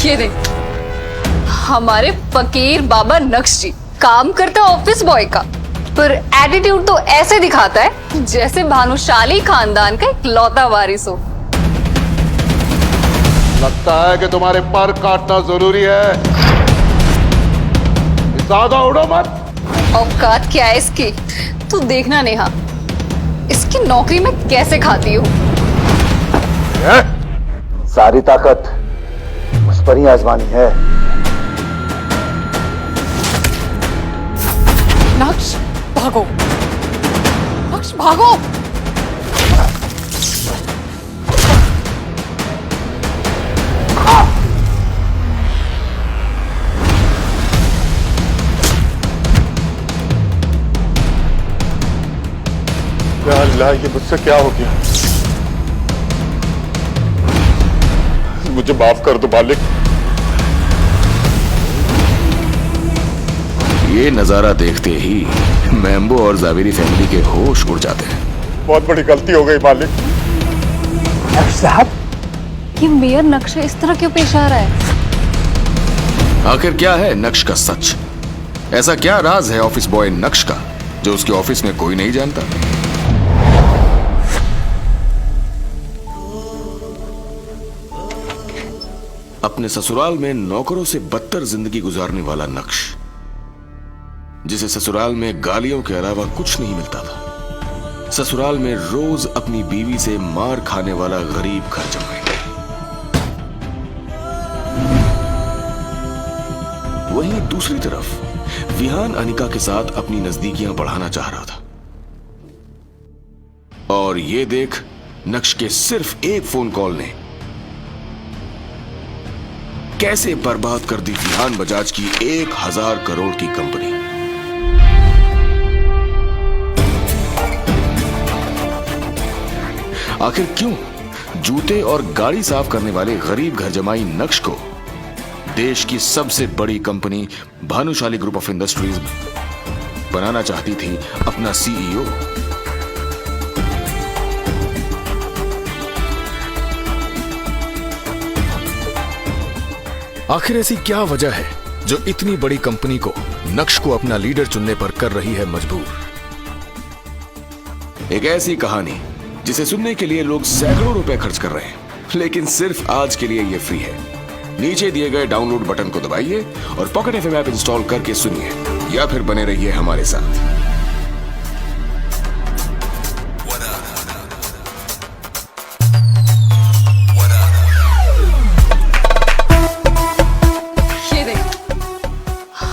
ये देख, हमारे फकीर बाबा नक्श जी काम करता ऑफिस बॉय का, पर एटीट्यूड तो ऐसे दिखाता है जैसे भानुशाली खानदान का इकलौता वारिस हो। लगता है कि तुम्हारे पर काटना जरूरी है। ज्यादा उड़ो मत। औकात क्या है इसकी, तू देखना नेहा, इसकी नौकरी में कैसे खाती हूँ। सारी ताकत उस पर ही आजमानी है। नक्श भागो, नक्श भागो। या अल्लाह, ये मुझसे क्या हो गया? मुझे माफ कर दो मालिक। ये नजारा देखते ही मैम्बो और जावेरी फैमिली के होश उड़ जाते हैं। बहुत बड़ी गलती हो गई मालिक। साहब, ये मेयर नक्श इस तरह क्यों पेश आ रहा है? आखिर क्या है नक्श का सच? ऐसा क्या राज है ऑफिस बॉय नक्श का जो उसके ऑफिस में कोई नहीं जानता? अपने ससुराल में नौकरों से बदतर जिंदगी गुजारने वाला नक्श, जिसे ससुराल में गालियों के अलावा कुछ नहीं मिलता था, ससुराल में रोज अपनी बीवी से मार खाने वाला गरीब घर जमाई। वहीं दूसरी तरफ विहान अनिका के साथ अपनी नजदीकियां बढ़ाना चाह रहा था, और ये देख नक्श के सिर्फ एक फोन कॉल ने कैसे बर्बाद कर दी विहान बजाज की 1000 करोड़ की कंपनी। आखिर क्यों जूते और गाड़ी साफ करने वाले गरीब घर जमाई नक्श को देश की सबसे बड़ी company Bhanushali group of industries बनाना चाहती थी अपना सीईओ? आखिर ऐसी क्या वजह है जो इतनी बड़ी कंपनी को नक्श को अपना लीडर चुनने पर कर रही है मजबूर? एक ऐसी कहानी जिसे सुनने के लिए लोग सैकड़ों रुपए खर्च कर रहे हैं, लेकिन सिर्फ आज के लिए यह फ्री है। नीचे दिए गए डाउनलोड बटन को दबाइए और पॉकेट एफएम ऐप इंस्टॉल करके सुनिए, या फिर बने रहिए हमारे साथ।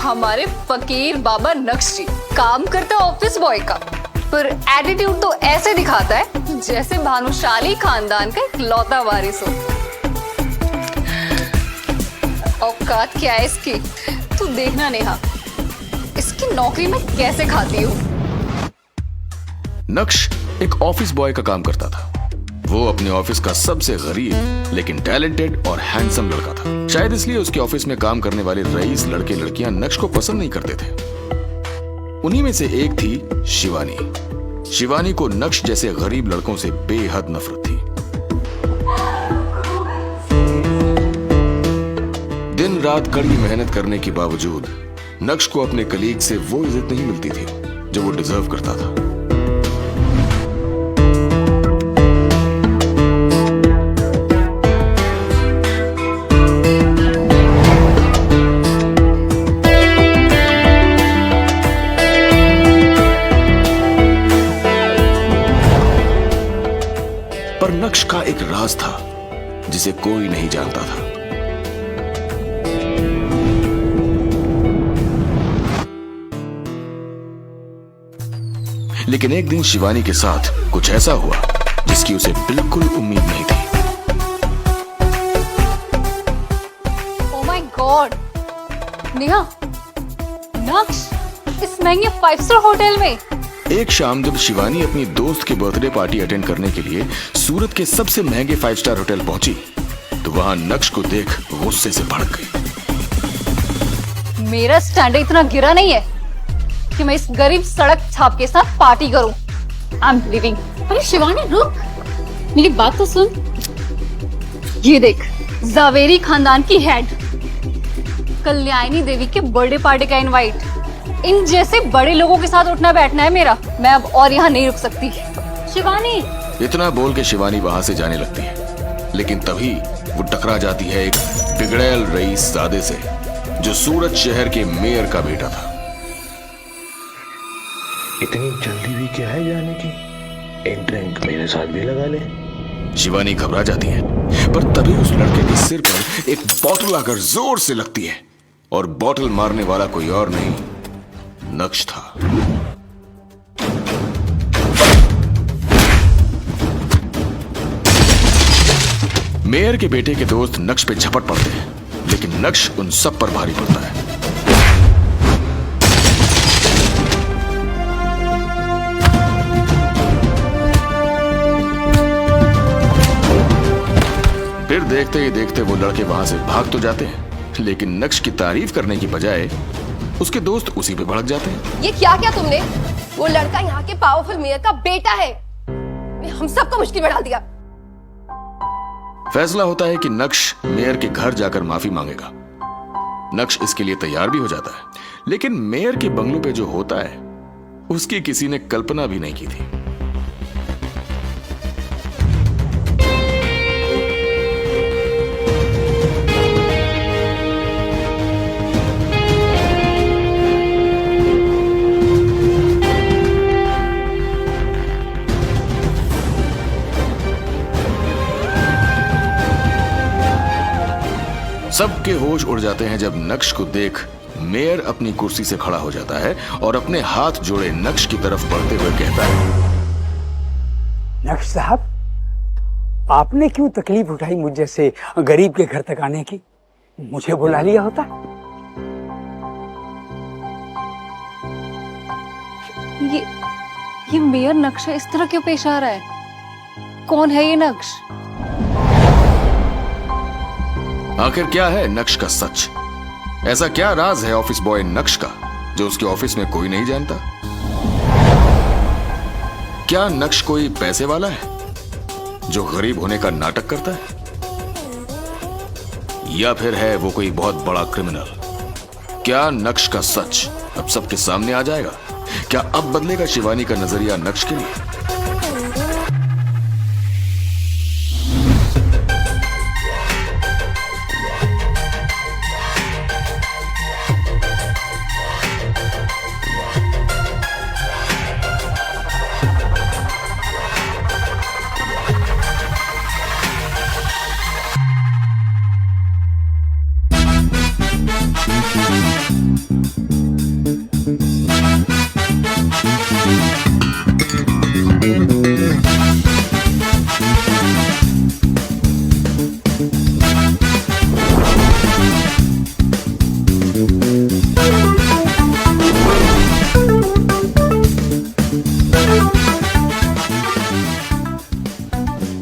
हमारे फकीर बाबा नक्श जी काम करता ऑफिस बॉय का, पर एटीट्यूड तो ऐसे दिखाता है जैसे भानुशाली खानदान का इकलौता वारिस हो। औकात क्या है इसकी, तू देखना नेहा, इसकी नौकरी में कैसे खाती हूँ। नक्श एक ऑफिस बॉय का काम करता था। वो अपने ऑफिस का सबसे गरीब लेकिन टैलेंटेड और हैंडसम लड़का था। शायद इसलिए उसके ऑफिस में काम करने वाले रईस लड़के लड़कियां नक्श को पसंद नहीं करते थे। उन्हीं में से एक थी शिवानी। शिवानी को नक्श जैसे गरीब लड़कों से बेहद नफरत थी। दिन रात कड़ी मेहनत करने के बावजूद नक्श को अपने कलीग से वो इज्जत नहीं मिलती थी जो वो डिजर्व करता था। पर नक्श का एक राज था जिसे कोई नहीं जानता था। लेकिन एक दिन शिवानी के साथ कुछ ऐसा हुआ जिसकी उसे बिल्कुल उम्मीद नहीं थी। ओह माय गॉड, नेहा, नक्श इस महंगे 5 स्टार होटल में। एक शाम जब शिवानी अपनी दोस्त के बर्थडे पार्टी अटेंड करने के लिए सूरत के सबसे महंगे 5 स्टार होटल पहुंची तो वहां नक्श को देख गुस्से से भड़क गई। मेरा स्टैंडर्ड इतना गिरा नहीं है कि मैं इस गरीब सड़क छाप के साथ पार्टी करूं। I am living. अरे शिवानी रुक, मेरी बात तो सुन। ये देख, जावेरी खानदान की हेड कल्याणी देवी के बर्थडे पार्टी का इनवाइट। इन जैसे बड़े लोगों के साथ उठना बैठना है मेरा। मैं अब और यहाँ नहीं रुक सकती। शिवानी। इतना बोल के शिवानी वहां से जाने लगती है, लेकिन तभी वो टकरा जाती है एक बिगड़ैल रईसजादे से, जो सूरत शहर के मेयर का बेटा था। इतनी जल्दी भी क्या है जाने की? एक ड्रिंक मेरे साथ भी लगा ले। शिवानी घबरा जाती है, पर तभी उस लड़के के सिर पर एक बॉटल आकर जोर से लगती है, और बॉटल मारने वाला कोई और नहीं, नक्श था। मेयर के बेटे के दोस्त नक्श पे झपट पड़ते हैं, लेकिन नक्श उन सब पर भारी पड़ता है। फिर देखते ही देखते वो लड़के वहां से भाग तो जाते हैं, लेकिन नक्श की तारीफ करने की बजाय उसके दोस्त उसी पे भड़क जाते हैं। ये क्या किया तुमने? वो लड़का यहाँ के पावरफुल मेयर का बेटा है। हम सबको मुश्किल में डाल दिया। फैसला होता है कि नक्श मेयर के घर जाकर माफी मांगेगा। नक्श इसके लिए तैयार भी हो जाता है, लेकिन मेयर के बंगलों पे जो होता है उसकी किसी ने कल्पना भी नहीं की थी। सबके होश उड़ जाते हैं जब नक्श को देख मेयर अपनी कुर्सी से खड़ा हो जाता है और अपने हाथ जोड़े नक्श की तरफ बढ़ते हुए कहता है, नक्श साहब, आपने क्यों तकलीफ उठाई मुझ जैसे गरीब के घर तक आने की? मुझे बुला लिया होता। ये मेयर नक्श इस तरह क्यों पेश आ रहा है? कौन है ये नक्श? आखिर क्या है नक्श का सच? ऐसा क्या राज है ऑफिस बॉय नक्श का जो उसके ऑफिस में कोई नहीं जानता? क्या नक्श कोई पैसे वाला है जो गरीब होने का नाटक करता है, या फिर है वो कोई बहुत बड़ा क्रिमिनल? क्या नक्श का सच अब सबके सामने आ जाएगा? क्या अब बदलेगा शिवानी का नजरिया नक्श के लिए?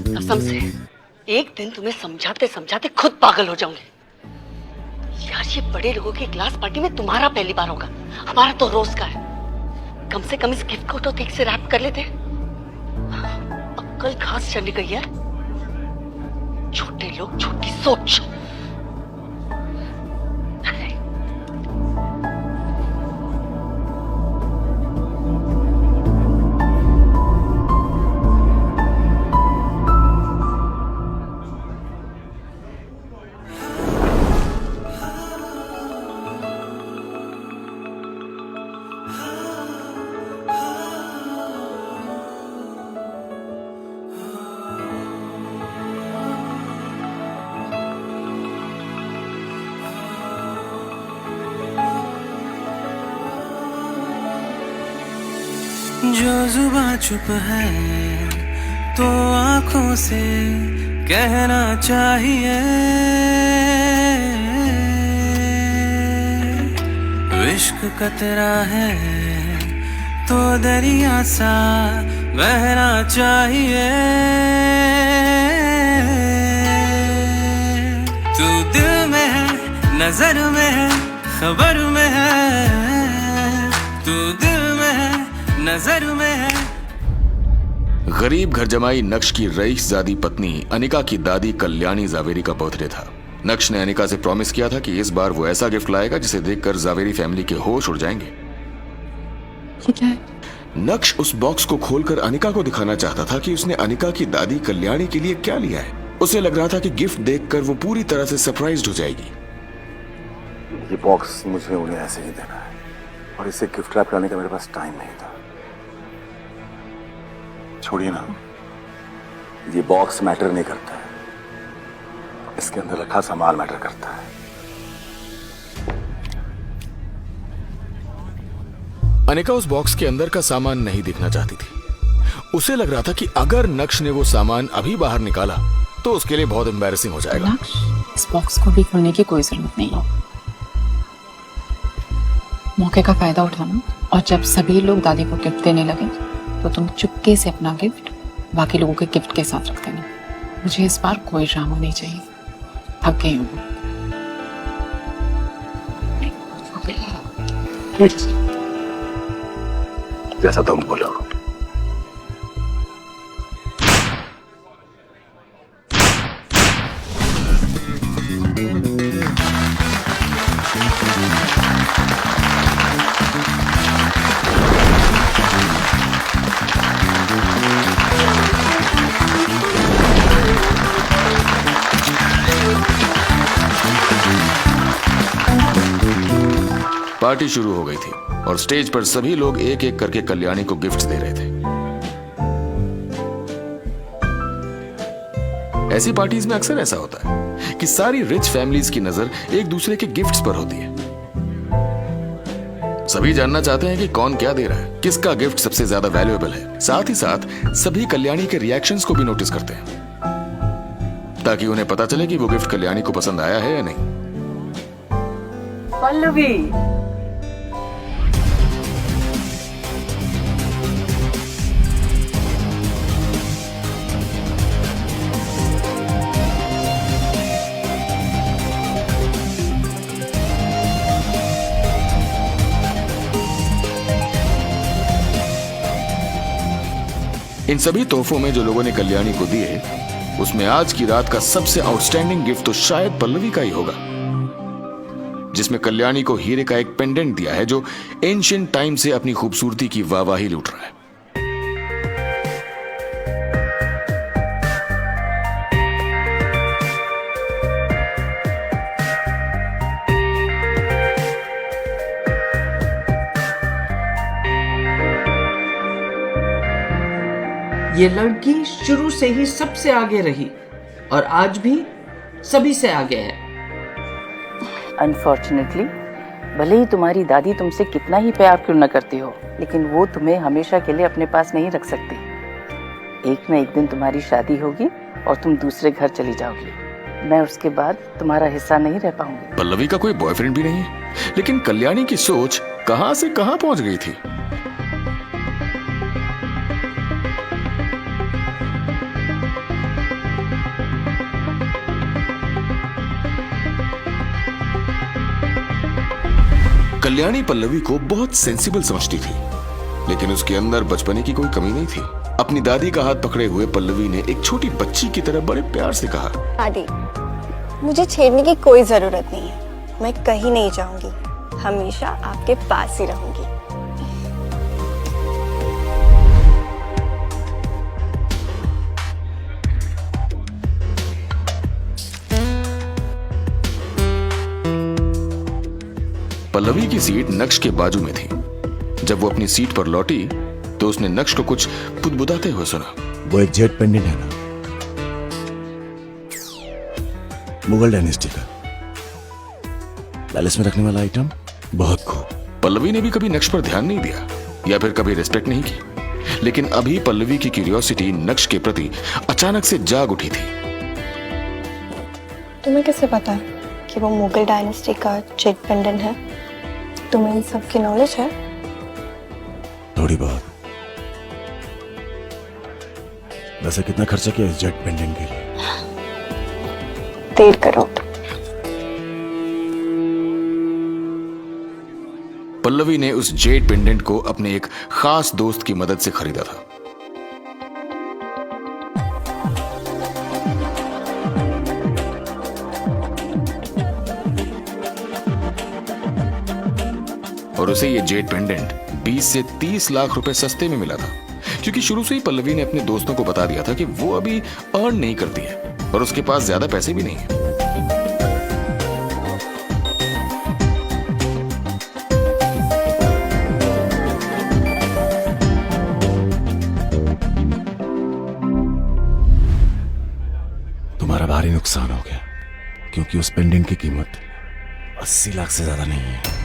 कसम से एक दिन तुम्हें समझाते समझाते खुद पागल हो जाऊंगी। यार, ये बड़े लोगों की क्लास पार्टी में तुम्हारा पहली बार होगा, हमारा तो रोज का है। कम से कम इस गिफ्ट को तो ठीक से रैप कर लेते। अक्ल घास चढ़ने गई यार। छोटे लोग, छोटी सोच। जो जुबां चुप है तो आंखों से कहना चाहिए। इश्क कतरा है तो दरिया सा बहना चाहिए। तू दिल में है, नजर में है, खबर में है। तू दिल में है, नजर में है। गरीब घर जमाई नक्श की रईसजादी पत्नी अनिका की दादी कल्याणी जावेरी का बर्थडे था। नक्श ने अनिका से प्रॉमिस किया था कि इस बार वो ऐसा गिफ्ट लाएगा जिसे देखकर जावेरी फैमिली के होश उड़ जाएंगे। ये क्या है? नक्श उस बॉक्स को खोलकर अनिका को दिखाना चाहता था कि उसने अनिका की दादी कल्याणी के लिए क्या लिया है। उसे लग रहा था कि गिफ्ट देखकर वो पूरी तरह से सरप्राइज्ड हो जाएगी। ये बॉक्स मुझे उन्हें ऐसे ही देना है और इसे गिफ्ट रैप करने का मेरे पास टाइम नहीं था। छोड़िए ना, ये बॉक्स मैटर नहीं करता है, इसके अंदर रखा सामान मैटर करता है। अनिका उस बॉक्स के अंदर का सामान नहीं देखना चाहती थी। उसे लग रहा था कि अगर नक्श ने वो सामान अभी बाहर निकाला तो उसके लिए बहुत एम्बैरेसिंग हो जाएगा। नक्श, इस बॉक्स को भी खोलने की कोई जरूरत नहीं है। मौके का फायदा उठाना और जब सभी लोग दादी को गिफ्ट देने लगे तो तुम चुपके से अपना गिफ्ट बाकी लोगों के गिफ्ट के साथ रख देना। मुझे इस बार कोई ड्रामा नहीं चाहिए। थक गई हूँ। जैसा तुम बोलो। पार्टी शुरू हो गई थी और स्टेज पर सभी लोग एक एक करके कल्याणी को गिफ्ट्स दे रहे थे। ऐसी पार्टीज में अक्सर ऐसा होता है कि सारी रिच फैमिलीज की नजर एक दूसरे के गिफ्ट्स पर होती है। सभी जानना चाहते हैं कि कौन क्या दे रहा है, किसका गिफ्ट सबसे ज्यादा वैल्यूएबल है। साथ ही साथ सभी कल्याणी के रिएक्शंस को भी नोटिस करते हैं ताकि उन्हें पता चले कि वो गिफ्ट कल्याणी को पसंद आया है या नहीं। पल्लवी, इन सभी तोहफों में जो लोगों ने कल्याणी को दिए, उसमें आज की रात का सबसे आउटस्टैंडिंग गिफ्ट तो शायद पल्लवी का ही होगा, जिसमें कल्याणी को हीरे का एक पेंडेंट दिया है जो एंशिएंट टाइम से अपनी खूबसूरती की वाहवाही लूट रहा है। ये लड़की शुरू से ही सबसे आगे रही और आज भी सभी से आगे है। अनफॉर्चुनेटली, भले ही तुम्हारी दादी तुमसे कितना ही प्यार क्यों न करती हो, लेकिन वो तुम्हें हमेशा के लिए अपने पास नहीं रख सकती। एक न एक दिन तुम्हारी शादी होगी और तुम दूसरे घर चली जाओगी। मैं उसके बाद तुम्हारा हिस्सा नहीं रह पाऊंगी। पल्लवी का कोई बॉयफ्रेंड भी नहीं है, लेकिन कल्याणी की सोच कहां से कहां पहुंच गई थी। कल्याणी पल्लवी को बहुत सेंसिबल समझती थी, लेकिन उसके अंदर बचपने की कोई कमी नहीं थी। अपनी दादी का हाथ पकड़े हुए पल्लवी ने एक छोटी बच्ची की तरह बड़े प्यार से कहा, दादी, मुझे छेड़ने की कोई जरूरत नहीं है। मैं कहीं नहीं जाऊंगी, हमेशा आपके पास ही रहूंगी। पल्लवी की सीट नक्श के बाजू में थी। जब वो अपनी सीट पर लौटी तो उसने नक्श को कुछ बुदबुदाते हुए सुना। वो एक जेट पेंडेंट है ना, मुगल डायनेस्टी का, पैलेस में रखने वाला आइटम। बहुत खूब। पल्लवी ने भी कभी नक्श पर ध्यान नहीं दिया या फिर कभी रिस्पेक्ट नहीं की, लेकिन अभी पल्लवी की क्यूरियोसिटी नक्श के प्रति अचानक से जाग उठी थी। तुम्हें कैसे पता कि वो मुगल डायनेस्टी का जेट पेंडेंट है? तुम्हें इन सब की नॉलेज है? थोड़ी बहुत। वैसे कितना खर्चा किया इस जेट पेंडेंट के लिए? 1.5 करोड़। पल्लवी ने उस जेट पेंडेंट को अपने एक खास दोस्त की मदद से खरीदा था। और उसे ये जेड पेंडेंट 20 से 30 लाख रुपए सस्ते में मिला था, क्योंकि शुरू से ही पल्लवी ने अपने दोस्तों को बता दिया था कि वो अभी अर्न नहीं करती है और उसके पास ज्यादा पैसे भी नहीं है। तुम्हारा भारी नुकसान हो गया, क्योंकि उस पेंडेंट की कीमत 80 लाख से ज्यादा नहीं है।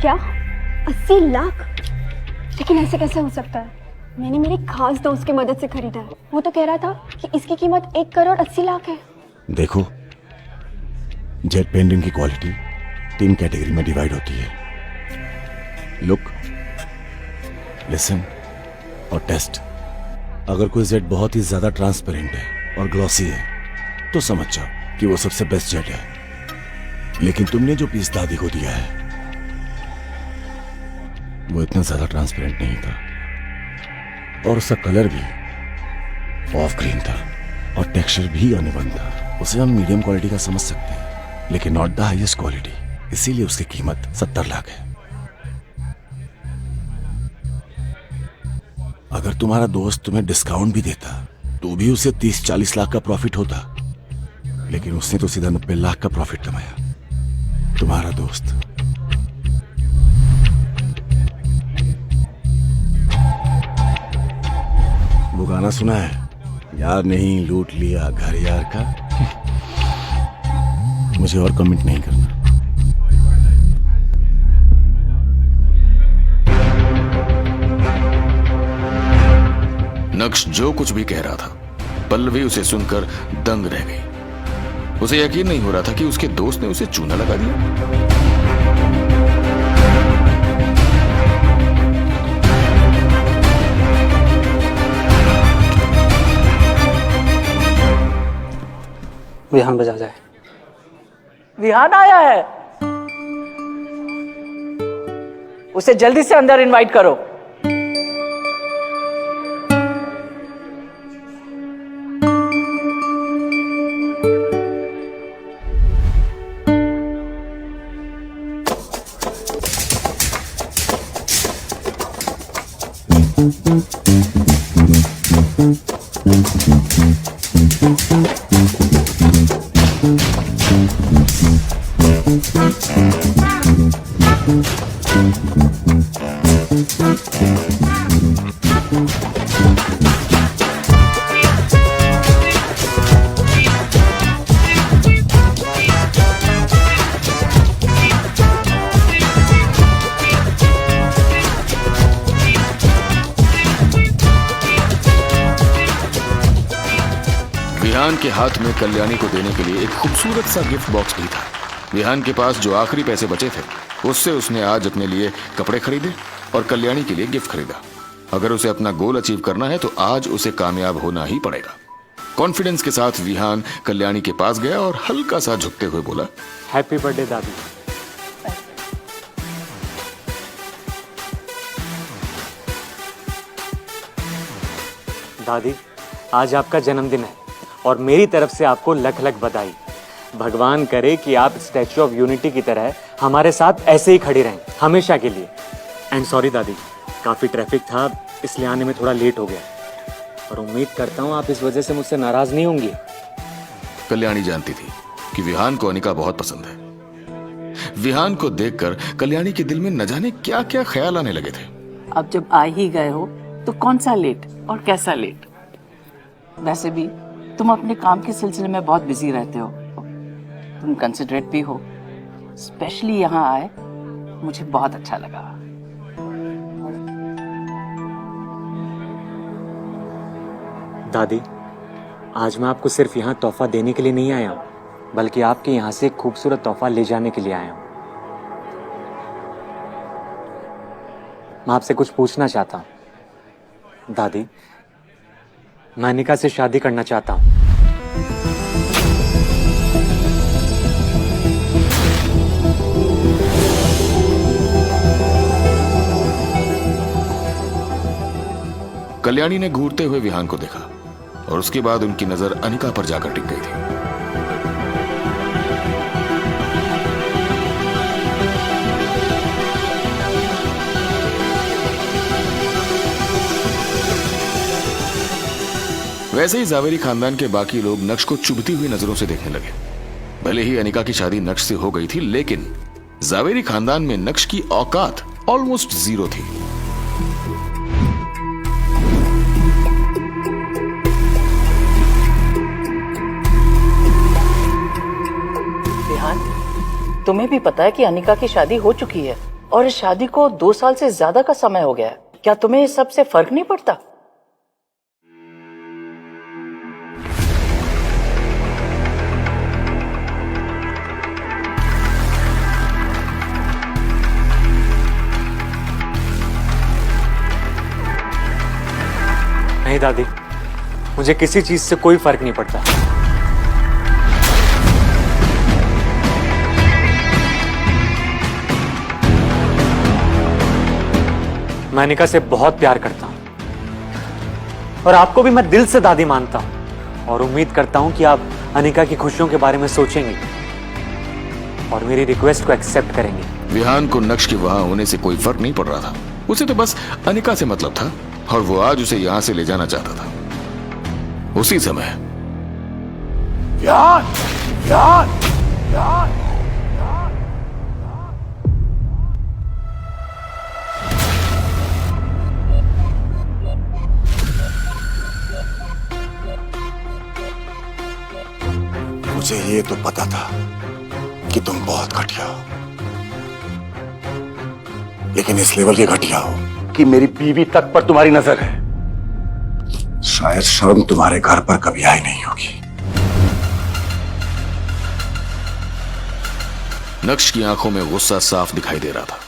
क्या 80 लाख? लेकिन ऐसे कैसे हो सकता है? मैंने मेरे खास दोस्त की मदद से खरीदा है। वो तो कह रहा था कि इसकी कीमत 1 करोड़ 80 लाख है। देखो, जेट पेंडेंट की क्वालिटी 3 कैटेगरी में डिवाइड होती है: लुक, लिसन और टेस्ट। अगर कोई जेट बहुत ही ज्यादा ट्रांसपेरेंट है और ग्लॉसी है तो समझ जाओ कि वो सबसे बेस्ट जेट है। लेकिन तुमने जो पीस दादी को दिया है वो इतना ज्यादा ट्रांसपेरेंट नहीं था, और उसका कलर भी ऑफ ग्रीन था और टेक्सचर भी अनइवन था। उसे हम मीडियम क्वालिटी का समझ सकते हैं, लेकिन नॉट द हाईएस्ट क्वालिटी। इसीलिए उसकी कीमत 70 लाख है। अगर तुम्हारा दोस्त तुम्हें डिस्काउंट भी देता तो भी उसे 30-40 लाख का प्रॉफिट होता, लेकिन उसने तो सीधा 90 लाख का प्रॉफिट कमाया। तुम्हारा दोस्त। वो गाना सुना है, यार नहीं लूट लिया घर यार का? मुझे और कमेंट नहीं करना। नक्श जो कुछ भी कह रहा था, पल्लवी उसे सुनकर दंग रह गई। उसे यकीन नहीं हो रहा था कि उसके दोस्त ने उसे चूना लगा दिया। विहान बजा जाए। विहान आया है, उसे जल्दी से अंदर इनवाइट करो। विहान के हाथ में कल्याणी को देने के लिए एक खूबसूरत सा गिफ्ट बॉक्स भी था। विहान के पास जो आखिरी पैसे बचे थे उससे उसने आज अपने लिए कपड़े खरीदे और कल्याणी के लिए गिफ्ट खरीदा। अगर उसे अपना गोल अचीव करना है तो आज उसे कामयाब होना ही पड़ेगा। कॉन्फिडेंस के साथ विहान कल्याणी के पास गया और हल्का सा झुकते हुए बोला, हैप्पी बर्थडे दादी। दादी, आज आपका जन्मदिन है और मेरी तरफ से आपको लख लख बधाई। भगवान करे कि आप स्टैच्यू ऑफ यूनिटी की तरह हमारे साथ ऐसे ही खड़ी रहें हमेशा के लिए। एंड सॉरी दादी, काफी ट्रैफिक था इसलिए आने में थोड़ा लेट हो गया, और उम्मीद करता हूँ आप इस वजह से मुझसे नाराज नहीं होंगी। कल्याणी जानती थी कि विहान को अनिका बहुत पसंद है। विहान को देखकर कल्याणी के दिल में न जाने क्या क्या ख्याल आने लगे थे। अब जब आ ही गए हो तो कौन सा लेट और कैसा लेट? वैसे भी तुम अपने काम के सिलसिले में बहुत बिजी रहते हो, तुम कंसिडरेट भी हो। स्पेशली यहाँ आए मुझे बहुत अच्छा लगा। दादी, आज मैं आपको सिर्फ यहाँ तोहफा देने के लिए नहीं आया हूँ, बल्कि आपके यहाँ से एक खूबसूरत तोहफा ले जाने के लिए आया हूँ। मैं आपसे कुछ पूछना चाहता हूँ। दादी, मैं अनिका से शादी करना चाहता हूँ। कल्याणी ने घूरते हुए विहान को देखा और उसके बाद उनकी नजर अनिका पर जाकर टिक गई थी। वैसे ही जावेरी खानदान के बाकी लोग नक्श को चुभती हुई नजरों से देखने लगे। भले ही अनिका की शादी नक्श से हो गई थी, लेकिन जावेरी खानदान में नक्श की औकात ऑलमोस्ट जीरो थी। तुम्हें भी पता है कि अनिका की शादी हो चुकी है और इस शादी को 2 साल से ज्यादा का समय हो गया है। क्या तुम्हें इस सब से फर्क नहीं पड़ता? नहीं दादी, मुझे किसी चीज से कोई फर्क नहीं पड़ता। मैं अनिका से बहुत प्यार करता हूं और आपको भी मैं दिल से दादी मानता हूं और उम्मीद करता हूं कि आप अनिका की खुशियों के बारे में सोचेंगे और मेरी रिक्वेस्ट को एक्सेप्ट करेंगे। विहान को नक्श के वहां होने से कोई फर्क नहीं पड़ रहा था। उसे तो बस अनिका से मतलब था और वो आज उसे यहां से ले जाना चाहता था। उसी समय विहान, विहान, विहान। मुझे ये तो पता था कि तुम बहुत घटिया हो, लेकिन इस लेवल के घटिया हो कि मेरी बीवी तक पर तुम्हारी नजर है। शायद शर्म तुम्हारे घर पर कभी आई नहीं होगी। नक्श की आंखों में गुस्सा साफ दिखाई दे रहा था।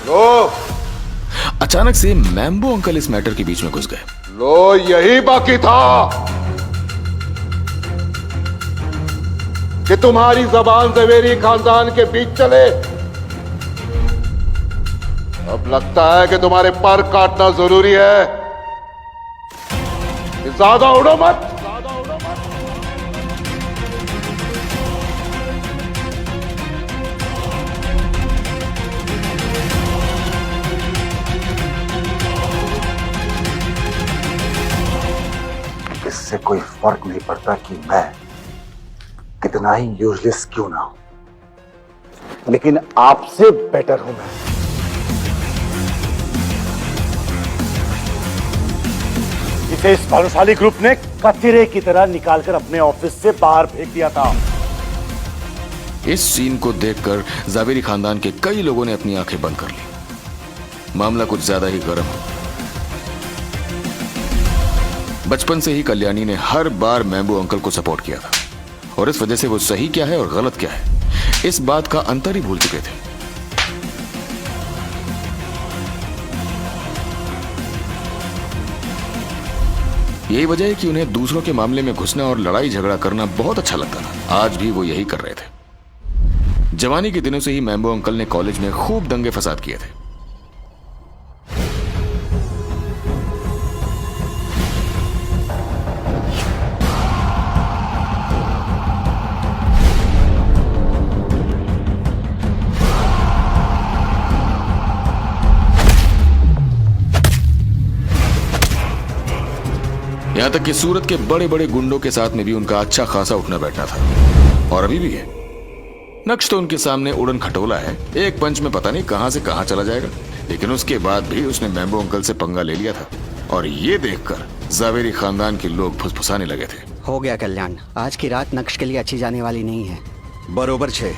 लो, अचानक से मैम्बो अंकल इस मैटर के बीच में घुस गए। लो, यही बाकी था कि तुम्हारी जबान ज़वेरी खानदान के बीच चले। अब लगता है कि तुम्हारे पर काटना जरूरी है। ज्यादा उड़ो मत। इससे कोई फर्क नहीं पड़ता कि मैं कितना ही यूजलेस क्यों ना हो, लेकिन आपसे बेटर हूं मैं। इसे इस भानुशाली ग्रुप ने कचरे की तरह निकालकर अपने ऑफिस से बाहर फेंक दिया था। इस सीन को देखकर जावेरी खानदान के कई लोगों ने अपनी आंखें बंद कर ली। मामला कुछ ज्यादा ही गर्म है। बचपन से ही कल्याणी ने हर बार मैम्बो अंकल को सपोर्ट किया था और इस वजह से वो सही क्या है और गलत क्या है इस बात का अंतर ही भूल चुके थे। यही वजह है कि उन्हें दूसरों के मामले में घुसना और लड़ाई झगड़ा करना बहुत अच्छा लगता था। आज भी वो यही कर रहे थे। जवानी के दिनों से ही मैम्बो अंकल ने कॉलेज में खूब दंगे फसाद किए थे। यहां तक कि सूरत के बड़े बड़े गुंडों के साथ में भी उनका अच्छा खासा उठना बैठना था और अभी भी है। नक्श तो उनके सामने उड़न खटोला है। एक पंच में पता नहीं कहां से कहां चला जाएगा। लेकिन उसके बाद भी उसने मैम्बो अंकल से पंगा ले लिया था और ये देखकर जावेरी खानदान के लोग फुसफुसाने लगे थे। हो गया कल्याण, आज की रात नक्श के लिए अच्छी जाने वाली नहीं है। बरोबर छे,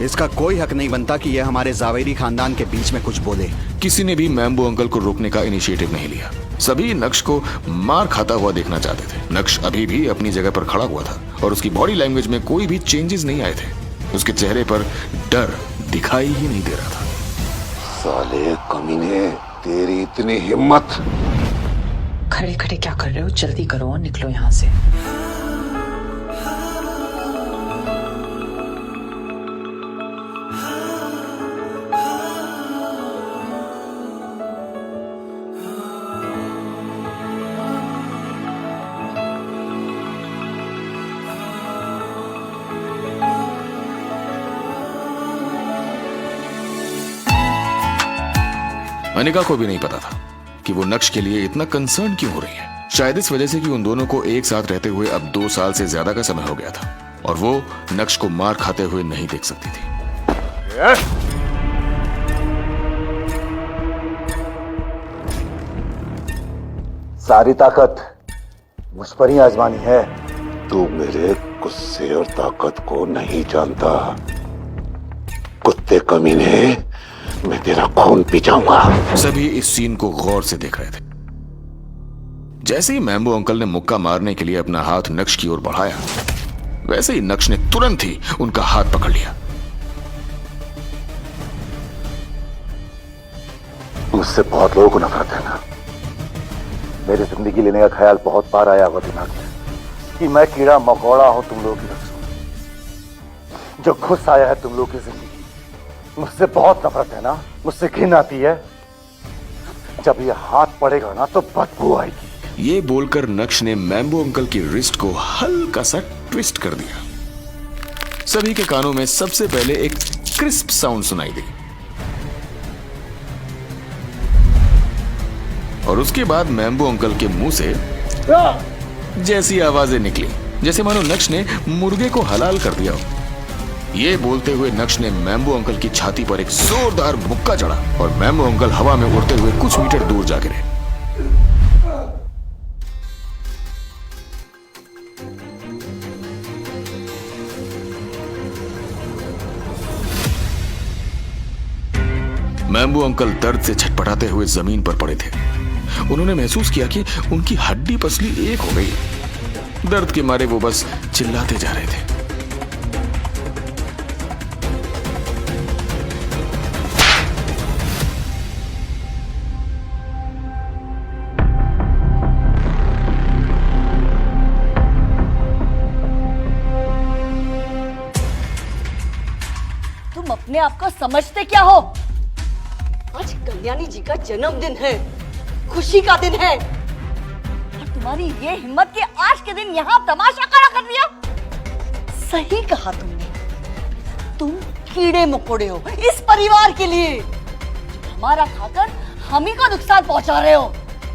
इसका कोई हक नहीं बनता कि यह हमारे जावेरी खानदान के बीच में कुछ बोले। किसी ने भी मैम्बो अंकल को रोकने का इनिशिएटिव नहीं लिया। सभी नक्श को मार खाता हुआ देखना चाहते थे। नक्श अभी भी अपनी जगह पर खड़ा हुआ था और उसकी बॉडी लैंग्वेज में कोई भी चेंजेस नहीं आए थे। उसके चेहरे पर डर दिखाई ही नहीं दे रहा था। साले कमीने, तेरी इतनी हिम्मत! खड़े खड़े क्या कर रहे हो? जल्दी करो और निकलो यहाँ से। अनिका को भी नहीं पता था कि वो नक्श के लिए इतना कंसर्न क्यों हो रही है। शायद इस वजह से कि उन दोनों को एक साथ रहते हुए अब 2 साल से ज्यादा का समय हो गया था और वो नक्श को मार खाते हुए नहीं देख सकती थी। सारी ताकत मुझ पर ही आजमानी है। तू मेरे गुस्से और ताकत को नहीं जानता। कुत्ते कमीने, मैं तेरा खून पी जाऊंगा। सभी इस सीन को गौर से देख रहे थे। जैसे ही मैम्बो अंकल ने मुक्का मारने के लिए अपना हाथ नक्श की ओर बढ़ाया, वैसे ही नक्श ने तुरंत ही उनका हाथ पकड़ लिया। मुझसे बहुत लोगों को नफरत है ना। मेरी जिंदगी लेने का ख्याल बहुत बार आया होगा दिमाग में कि मैं कीड़ा मकोड़ा हूं तुम लोगों की नफ्सों, जो घुस आया है तुम लोगों की जिंदगी। मुझसे बहुत नफरत है ना, मुझसे घिन आती है। जब ये हाथ पड़ेगा ना तो बदबू आएगी। ये बोलकर नक्श ने मैम्बो अंकल की रिस्ट को हल्का सा ट्विस्ट कर दिया। सभी के कानों में सबसे पहले एक क्रिस्प साउंड सुनाई दी और उसके बाद मैम्बो अंकल के मुंह से जैसी आवाजें निकली जैसे मानो नक्श ने मुर्गे को हलाल कर दिया हो। ये बोलते हुए नक्श ने मैम्बो अंकल की छाती पर एक जोरदार मुक्का चढ़ा और मैम्बो अंकल हवा में उड़ते हुए कुछ मीटर दूर जा गिरे। मैम्बो अंकल दर्द से छटपटाते हुए जमीन पर पड़े थे। उन्होंने महसूस किया कि उनकी हड्डी पसली एक हो गई। दर्द के मारे वो बस चिल्लाते जा रहे थे। तुम अपने आप को समझते क्या हो? आज कल्याणी जी का जन्मदिन है, खुशी का दिन है और तुम्हारी ये हिम्मत कि आज के दिन यहाँ तमाशा खड़ा कर दिया। सही कहा तुमने, तुम कीड़े मकोड़े हो इस परिवार के लिए। हमारा खाकर हम ही को नुकसान पहुंचा रहे हो।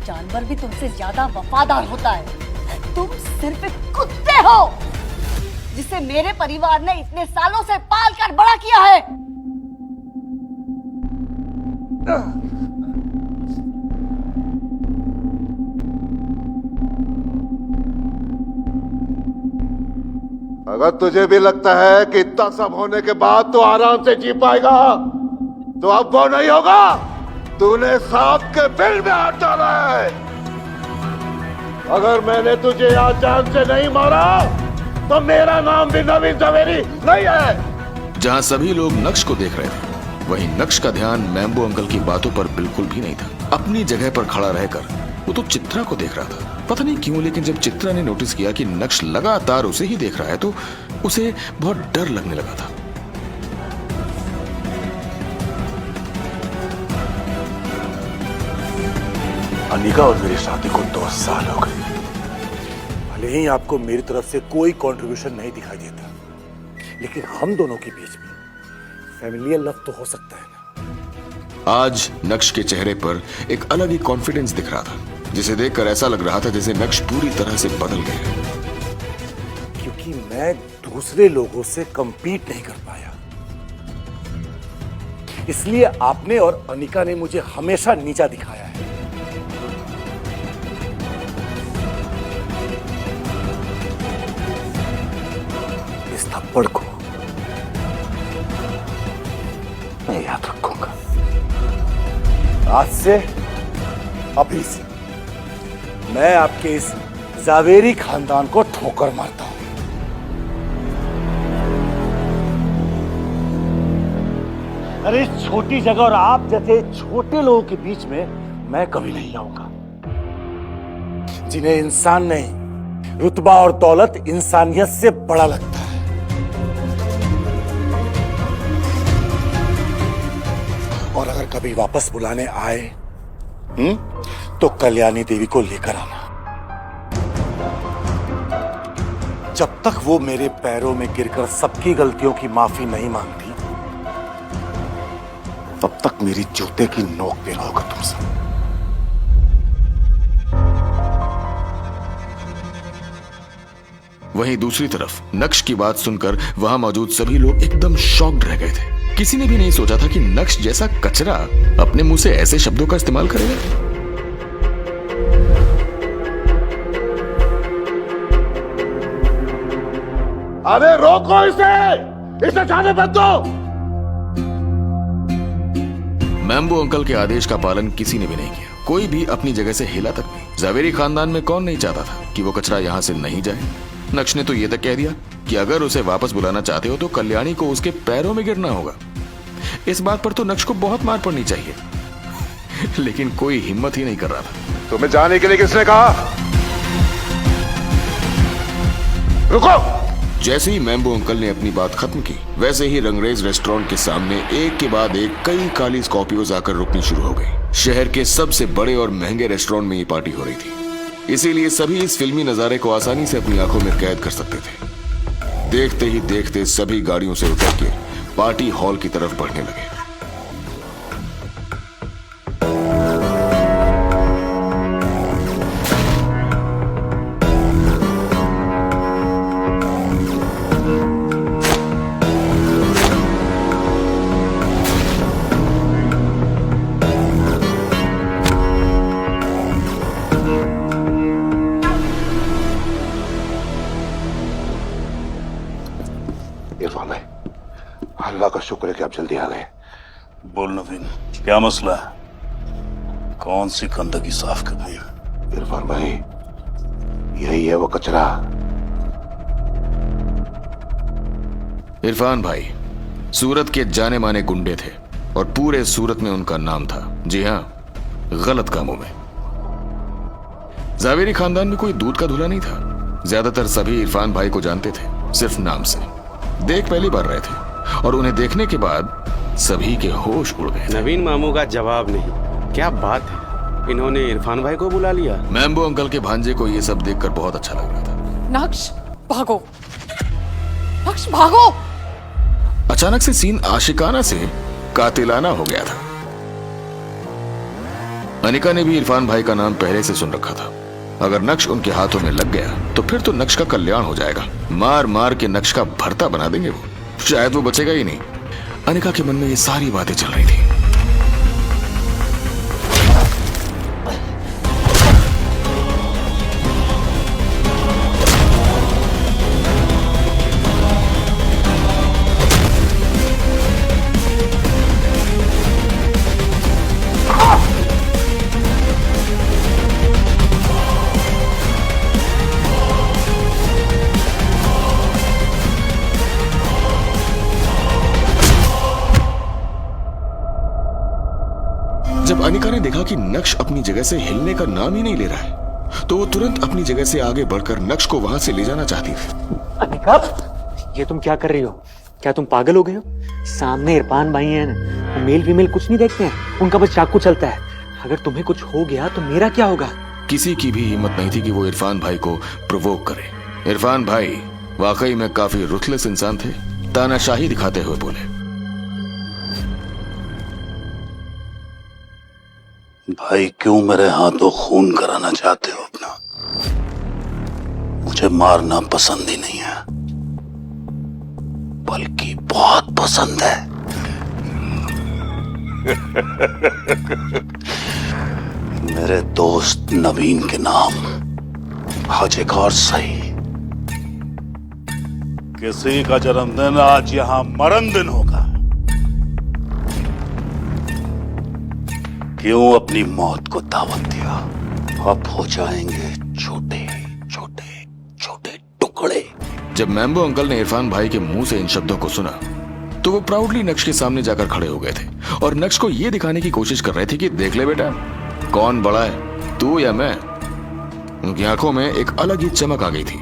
जानवर भी तुमसे ज्यादा वफादार होता है। तुम सिर्फ एक कुत्ते हो जिसे मेरे परिवार ने इतने सालों से पाल कर बड़ा किया है। अगर तुझे भी लगता है कि इतना सब होने के बाद तो आराम से जी पाएगा, तो अब वो नहीं होगा। तूने सांप के बिल में हाथ डाला है। अगर मैंने तुझे आज जान से नहीं मारा तो मेरा नाम भी नवीन जावेरी नहीं है। जहां सभी लोग नक्श को देख रहे थे, वहीं नक्श का ध्यान मैम्बो अंकल की बातों पर बिल्कुल भी नहीं था। अपनी जगह पर खड़ा रहकर वो तो चित्रा को देख रहा था। पता नहीं क्यों, लेकिन जब चित्रा ने नोटिस किया कि नक्श लगातार उसे ही देख रहा है तो उसे बहुत डर लगने लगा था। अनिका और मेरी शादी को 2 साल हो गए। भले ही आपको मेरी तरफ से कोई कंट्रीब्यूशन नहीं दिखाई देता, लेकिन हम दोनों के बीच में फैमिलियल लव तो हो सकता है ना। आज नक्श के चेहरे पर एक अलग ही कॉन्फिडेंस दिख रहा था, जिसे देखकर ऐसा लग रहा था जैसे नक्श पूरी तरह से बदल गया। क्योंकि मैं दूसरे लोगों से कंपीट नहीं कर पाया, इसलिए आपने और अनिका ने मुझे हमेशा नीचा दिखाया है। इस थप्पड़ को मैं याद रखूंगा। आज से, अभी से मैं आपके इस जावेरी खानदान को ठोकर मारता हूं। अरे इस छोटी जगह और आप जैसे छोटे लोगों के बीच में मैं कभी नहीं आऊंगा, जिन्हें इंसान नहीं, रुतबा और दौलत इंसानियत से बड़ा लगता है। और अगर कभी वापस बुलाने आए तो कल्याणी देवी को लेकर आना। जब तक वो मेरे पैरों में गिरकर सबकी गलतियों की माफी नहीं मांगती, तब तक मेरी जूते की नोक पे रहोगे तुम सब। वहीं दूसरी तरफ नक्श की बात सुनकर वहां मौजूद सभी लोग एकदम शॉक्ड रह गए थे। किसी ने भी नहीं सोचा था कि नक्श जैसा कचरा अपने मुंह से ऐसे शब्दों का इस्तेमाल करेगा। अरे रोको इसे जाने मत दो। मैम्बो अंकल के आदेश का पालन किसी ने भी नहीं किया। कोई भी अपनी जगह से हिला तक नहीं। जावेरी खानदान में कौन नहीं चाहता था कि वो कचरा यहाँ से नहीं जाए। नक्श ने तो ये तक कह दिया कि अगर उसे वापस बुलाना चाहते हो तो कल्याणी को उसके पैरों में गिरना होगा। इस बात पर तो नक्श को बहुत मार पड़नी चाहिए, लेकिन कोई हिम्मत ही नहीं कर रहा था। तुम्हें जाने के लिए किसने कहा? रुको। जैसे ही मैम्बो अंकल ने अपनी बात खत्म की, वैसे ही रंगरेज रेस्टोरेंट के सामने एक के बाद एक कई काली स्कॉर्पियोज आकर रुकनी शुरू हो गई। शहर के सबसे बड़े और महंगे रेस्टोरेंट में ये पार्टी हो रही थी, इसीलिए सभी इस फिल्मी नजारे को आसानी से अपनी आंखों में कैद कर सकते थे। देखते ही देखते सभी गाड़ियों से उतर के पार्टी हॉल की तरफ बढ़ने लगे। अल्लाह का शुक्र है कि आप जल्दी आ गए। बोल नवीन, क्या मसला है? कौन सी गंदगी साफ करनी है? इरफान भाई, यही है वो कचरा। इरफान भाई सूरत के जाने माने गुंडे थे और पूरे सूरत में उनका नाम था। जी हाँ, गलत कामों में। जावेरी खानदान में कोई दूध का धुला नहीं था। ज्यादातर सभी इरफान भाई को जानते थे, सिर्फ नाम से। देख पहली बार रहे थे और उन्हें देखने के बाद सभी के होश उड़ गए। नवीन मामू का जवाब नहीं। क्या बात है, इन्होंने इरफान भाई को बुला लिया। मैम्बो अंकल के भांजे को ये सब देखकर बहुत अच्छा लग रहा था। नक्श भागो, नक्श भागो। अचानक से सीन आशिकाना से कातिलाना हो गया था। अनिका ने भी इरफान भाई का नाम पहले से सुन रखा था। अगर नक्श उनके हाथों में लग गया तो फिर तो नक्श का कल्याण हो जाएगा। मार मार के नक्श का भरता बना देंगे वो, शायद वो बचेगा ही नहीं। अनिका के मन में ये सारी बातें चल रही थी। जब अनिका ने देखा कि नक्श अपनी जगह से हिलने का नाम ही नहीं ले रहा है, तो वो तुरंत अपनी जगह से आगे बढ़कर नक्श को वहां से ले जाना चाहती थी। अनिका, ये तुम क्या कर रही हो? क्या तुम पागल हो गए हो? सामने इरफान भाई हैं ना, वो मेल फीमेल कुछ नहीं देखते हैं, उनका बस चाकू चलता है। अगर तुम्हें कुछ हो गया तो मेरा क्या होगा? किसी की भी हिम्मत नहीं थी कि वो इरफान भाई को प्रोवोक करे। इरफान भाई वाकई में काफी रुथलेस इंसान थे। तानाशाही दिखाते हुए बोले, भाई क्यों मेरे हाथों खून कराना चाहते हो अपना? मुझे मारना पसंद ही नहीं है, बल्कि बहुत पसंद है। मेरे दोस्त नवीन के नाम आज एक और सही। किसी का जन्मदिन आज यहां मरण दिन होगा। क्यों अपनी मौत को दावत दिया? अब हो जाएंगे छोटे छोटे छोटे टुकड़े। जब मैम्बो अंकल ने इरफान भाई के मुंह से इन शब्दों को सुना तो वो प्राउडली नक्श के सामने जाकर खड़े हो गए थे और नक्श को ये दिखाने की कोशिश कर रहे थे कि देख ले बेटा, कौन बड़ा है, तू या मैं। उनकी आंखों में एक अलग ही चमक आ गई थी,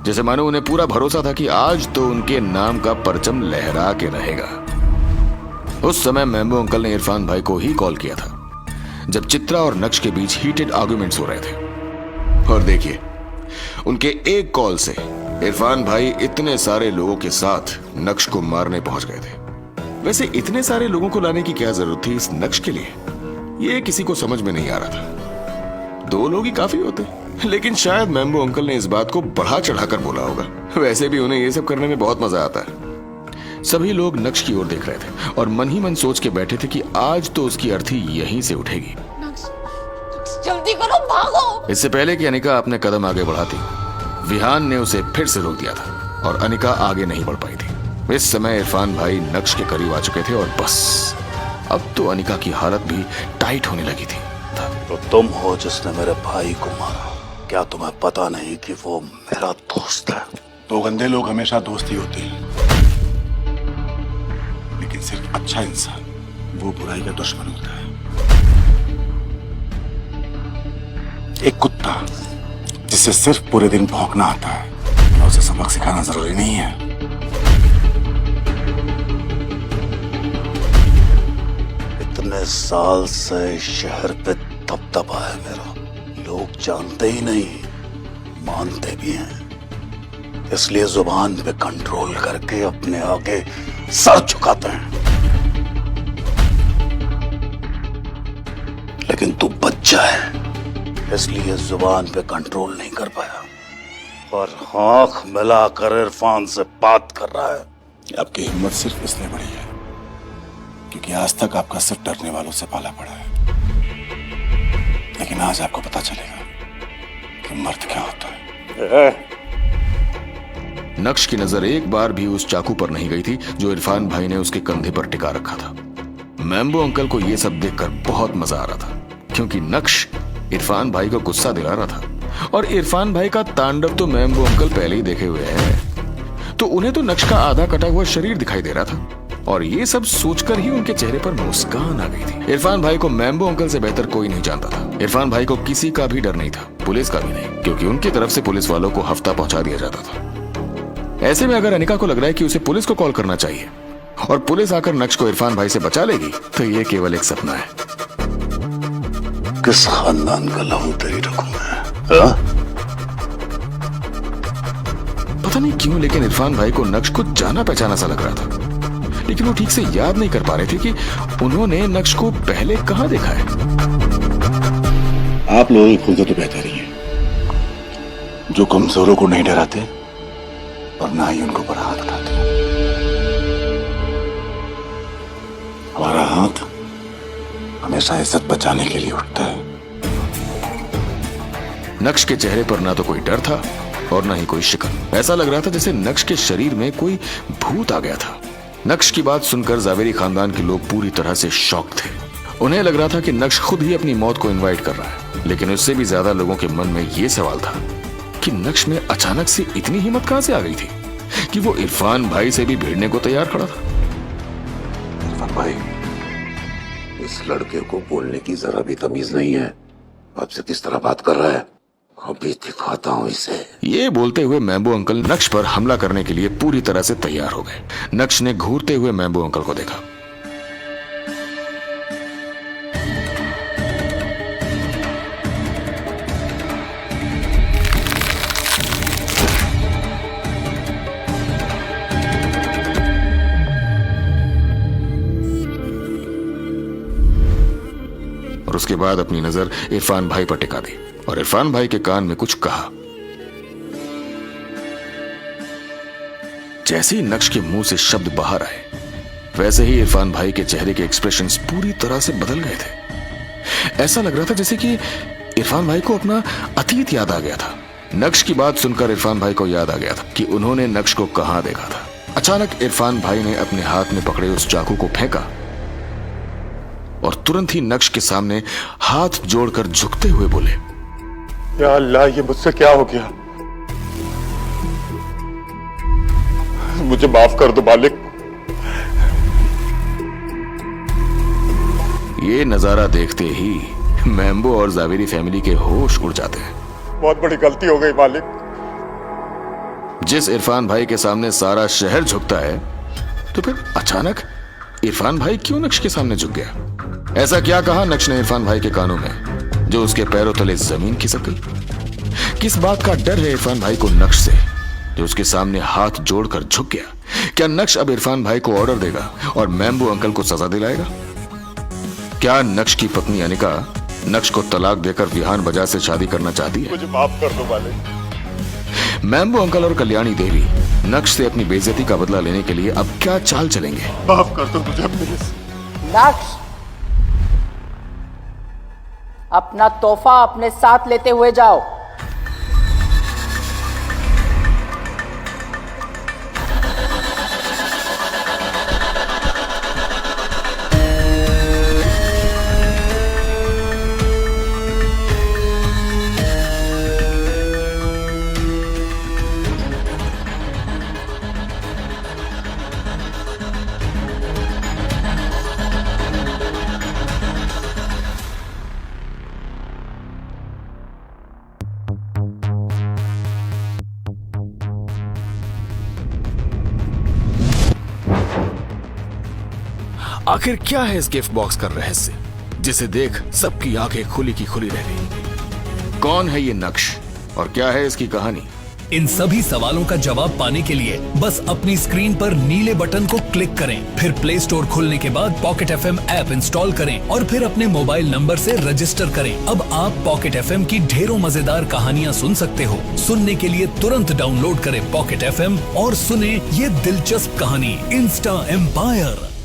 जैसे मानो उन्हें पूरा भरोसा था कि आज तो उनके नाम का परचम लहरा के रहेगा। उस समय मैम्बो अंकल ने इरफान भाई को ही कॉल किया था जब चित्रा और नक्श के बीच हीटेड आर्गुमेंट्स हो रहे थे। और देखिए, उनके एक कॉल से इरफान भाई इतने सारे लोगों के साथ नक्श को मारने पहुंच गए थे। वैसे इतने सारे लोगों को लाने की क्या जरूरत थी इस नक्श के लिए, ये किसी को समझ में नहीं आ रहा था। 2 लोग ही काफी होते, लेकिन शायद मैम्बो अंकल ने इस बात को बढ़ा चढ़ाकर बोला होगा। वैसे भी उन्हें ये सब करने में बहुत मजा आता है। सभी लोग नक्श की ओर देख रहे थे और मन ही मन सोच के बैठे थे कि आज तो उसकी अर्थी यहीं से उठेगी। जल्दी करो, भागो। इससे पहले कि अनिका अपने कदम आगे बढ़ाती, विहान ने उसे फिर से रोक दिया था और अनिका आगे नहीं बढ़ पाई थी। इस समय इरफान भाई नक्श के करीब आ चुके थे और बस अब तो अनिका की हालत भी टाइट होने लगी थी। तो तुम हो जिसने मेरे भाई को मारा। क्या तुम्हें पता नहीं कि वो मेरा दोस्त है? 2 गंदे लोग हमेशा दोस्त ही होते हैं, लेकिन सिर्फ अच्छा इंसान वो बुराई का दुश्मन होता है। एक कुत्ता जिसे सिर्फ पूरे दिन भौंकना आता है, उसे सबक सिखाना जरूरी नहीं है। इतने साल से शहर पे दबदबा है मेरा, लोग जानते ही नहीं, मानते भी हैं, इसलिए जुबान पे कंट्रोल करके अपने आगे सर झुकाते हैं। लेकिन तू बच्चा है, इसलिए जुबान पे कंट्रोल नहीं कर पाया और आंख मिलाकर इरफान से बात कर रहा है। आपकी हिम्मत सिर्फ इसलिए बढ़ी है क्योंकि आज तक आपका सिर्फ डरने वालों से पाला पड़ा है, लेकिन आज आपको पता चलेगा कि मर्द क्या होता है। नक्श की नजर एक बार भी उस चाकू पर नहीं गई थी जो इरफान भाई ने उसके कंधे पर टिका रखा था। मैम्बो अंकल को यह सब देखकर बहुत मजा आ रहा था, क्योंकि नक्श इरफान भाई को गुस्सा दिला रहा था और इरफान भाई का तांडव तो मैम्बो अंकल पहले ही देखे हुए हैं, तो उन्हें तो नक्श का आधा कटा हुआ शरीर दिखाई दे रहा था और ये सब सोचकर ही उनके चेहरे पर मुस्कान आ गई थी। इरफान भाई को मैम्बो अंकल से बेहतर कोई नहीं जानता था। इरफान भाई को किसी का भी डर नहीं था, पुलिस का भी नहीं, क्योंकि उनकी तरफ से पुलिस वालों को हफ्ता पहुंचा दिया जाता था। ऐसे में अगर अनिका को लग रहा है कि उसे पुलिस को कॉल करना चाहिए और पुलिस आकर नक्श को इरफान भाई से बचा लेगी, तो ये केवल एक सपना है। किस खानदान का लहू तेरी रखूं मैं? हाँ? पता नहीं क्यों, लेकिन इरफान भाई को नक्श को जाना पहचाना सा लग रहा था, लेकिन वो ठीक से याद नहीं कर पा रहे थे कि उन्होंने नक्श को पहले कहां देखा है। आप लोगों की खुद तो बेहतरी है, जो कमजोरों को नहीं डराते और ना ही उनको पर हाथ उठाते। हमारा हाथ हमेशा इज्जत बचाने के लिए उठता है। नक्श के चेहरे पर ना तो कोई डर था और ना ही कोई शिकन। ऐसा लग रहा था जैसे नक्श के शरीर में कोई भूत आ गया था। नक्श की बात सुनकर जावेरी खानदान के लोग पूरी तरह से शॉक थे। उन्हें लग रहा था कि नक्श खुद ही अपनी मौत को इनवाइट कर रहा है, लेकिन उससे भी ज्यादा लोगों के मन में यह सवाल था कि नक्श में अचानक से इतनी हिम्मत कहां से आ गई थी कि वो इरफान भाई से भी भिड़ने को तैयार खड़ा था। इरफान भाई, इस लड़के को बोलने की जरा भी तमीज नहीं है। आपसे किस तरह बात कर रहा है, अभी दिखाता हूं इसे। ये बोलते हुए मैम्बो अंकल नक्श पर हमला करने के लिए पूरी तरह से तैयार हो गए। नक्श ने घूरते हुए मैम्बो अंकल को देखा। और उसके बाद अपनी नजर इरफान भाई पर टिका दी और इरफान भाई के कान में कुछ कहा। जैसे ही नक्श के मुंह से शब्द बाहर आए, वैसे ही इरफान भाई के चेहरे के एक्सप्रेशंस पूरी तरह से बदल गए थे। ऐसा लग रहा था जैसे कि इरफान भाई को अपना अतीत याद आ गया था। नक्श की बात सुनकर इरफान भाई को याद आ गया था कि उन्होंने नक्श को कहां देखा था। अचानक इरफान भाई ने अपने हाथ में पकड़े उस चाकू को फेंका और तुरंत ही नक्श के सामने हाथ जोड़कर झुकते हुए बोले, या अल्लाह, ये मुझसे क्या हो गया? मुझे माफ कर दो मालिक। ये नजारा देखते ही मैम्बो और जावेरी फैमिली के होश उड़ जाते हैं। बहुत बड़ी गलती हो गई मालिक। जिस इरफान भाई के सामने सारा शहर झुकता है, तो फिर अचानक इरफान भाई क्यों नक्श के सामने झुक गया? ऐसा क्या कहा नक्श ने इरफान भाई के कानों में जो उसके पैरों तले जमीन खिसक गई? किस बात का डर है इरफान भाई को नक्श से जो उसके सामने हाथ जोड़कर झुक गया? क्या नक्श अब इरफान भाई को ऑर्डर देगा और मैम्बो अंकल को सजा दिलाएगा? क्या नक्श की पत्नी अनिका नक्श को तलाक देकर विहान बजाज से शादी करना चाहती है? मुझे माफ कर दो मालिक। मैम्बो अंकल और कल्याणी देवी नक्श से अपनी बेइज्जती का बदला लेने के लिए अब क्या चाल चलेंगे? माफ कर दो मुझे प्लीज। नक्श, अपना तोहफा अपने साथ लेते हुए जाओ। आखिर क्या है इस गिफ्ट बॉक्स का रहस्य जिसे देख सबकी आंखें खुली की खुली रह गई? कौन है ये नक्श और क्या है इसकी कहानी? इन सभी सवालों का जवाब पाने के लिए बस अपनी स्क्रीन पर नीले बटन को क्लिक करें, फिर प्ले स्टोर खोलने के बाद पॉकेट FM ऐप इंस्टॉल करें और फिर अपने मोबाइल नंबर से रजिस्टर करें। अब आप पॉकेट FM की ढेरों मजेदार कहानियां सुन सकते हो। सुनने के लिए तुरंत डाउनलोड करें पॉकेट FM और सुने ये दिलचस्प कहानी इंस्टा एम्पायर।